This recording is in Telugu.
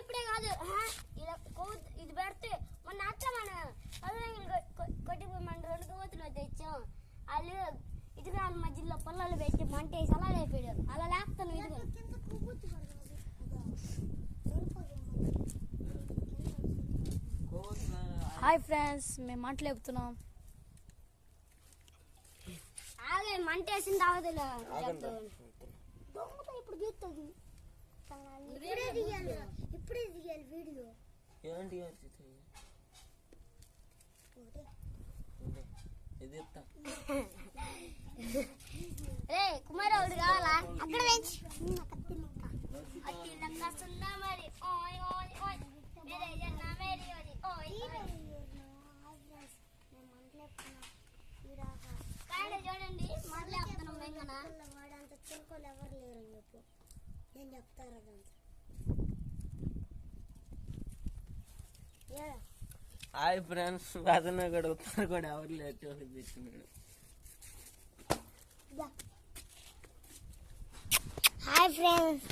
ఇప్పుడే కాదు ఇది పెడితే మొన్న అట్లా మన కొట్టిపోయి 2 కోతులు తెచ్చాం. వాళ్ళు ఇటుక మధ్యలో పొలాలు పెట్టి మంట వేసి అలా లేపాడు. అలా లేపుతాను ఇదిగో. హాయ్ ఫ్రెండ్స్, మేము మంట లేపుతున్నాం. ఆగే మంట వేసిన తర్వాత ఇప్పుడు గీస్తుంది. ఇప్పుడే తీయాలి వీడియో. రే కుమారవుడు కావాలా? అక్కడ పెంచి మరి చూడండి మాట్లాడుతున్నాం. వాడంత చురుకోలు ఎవరు లేరని చెప్పు. నేను చెప్తారా దాంతో. హాయ్ ఫ్రెండ్స్, అతను కూడా ఉత్తర కూడా ఎవరు లేదు తెచ్చినాడు. Hi friends.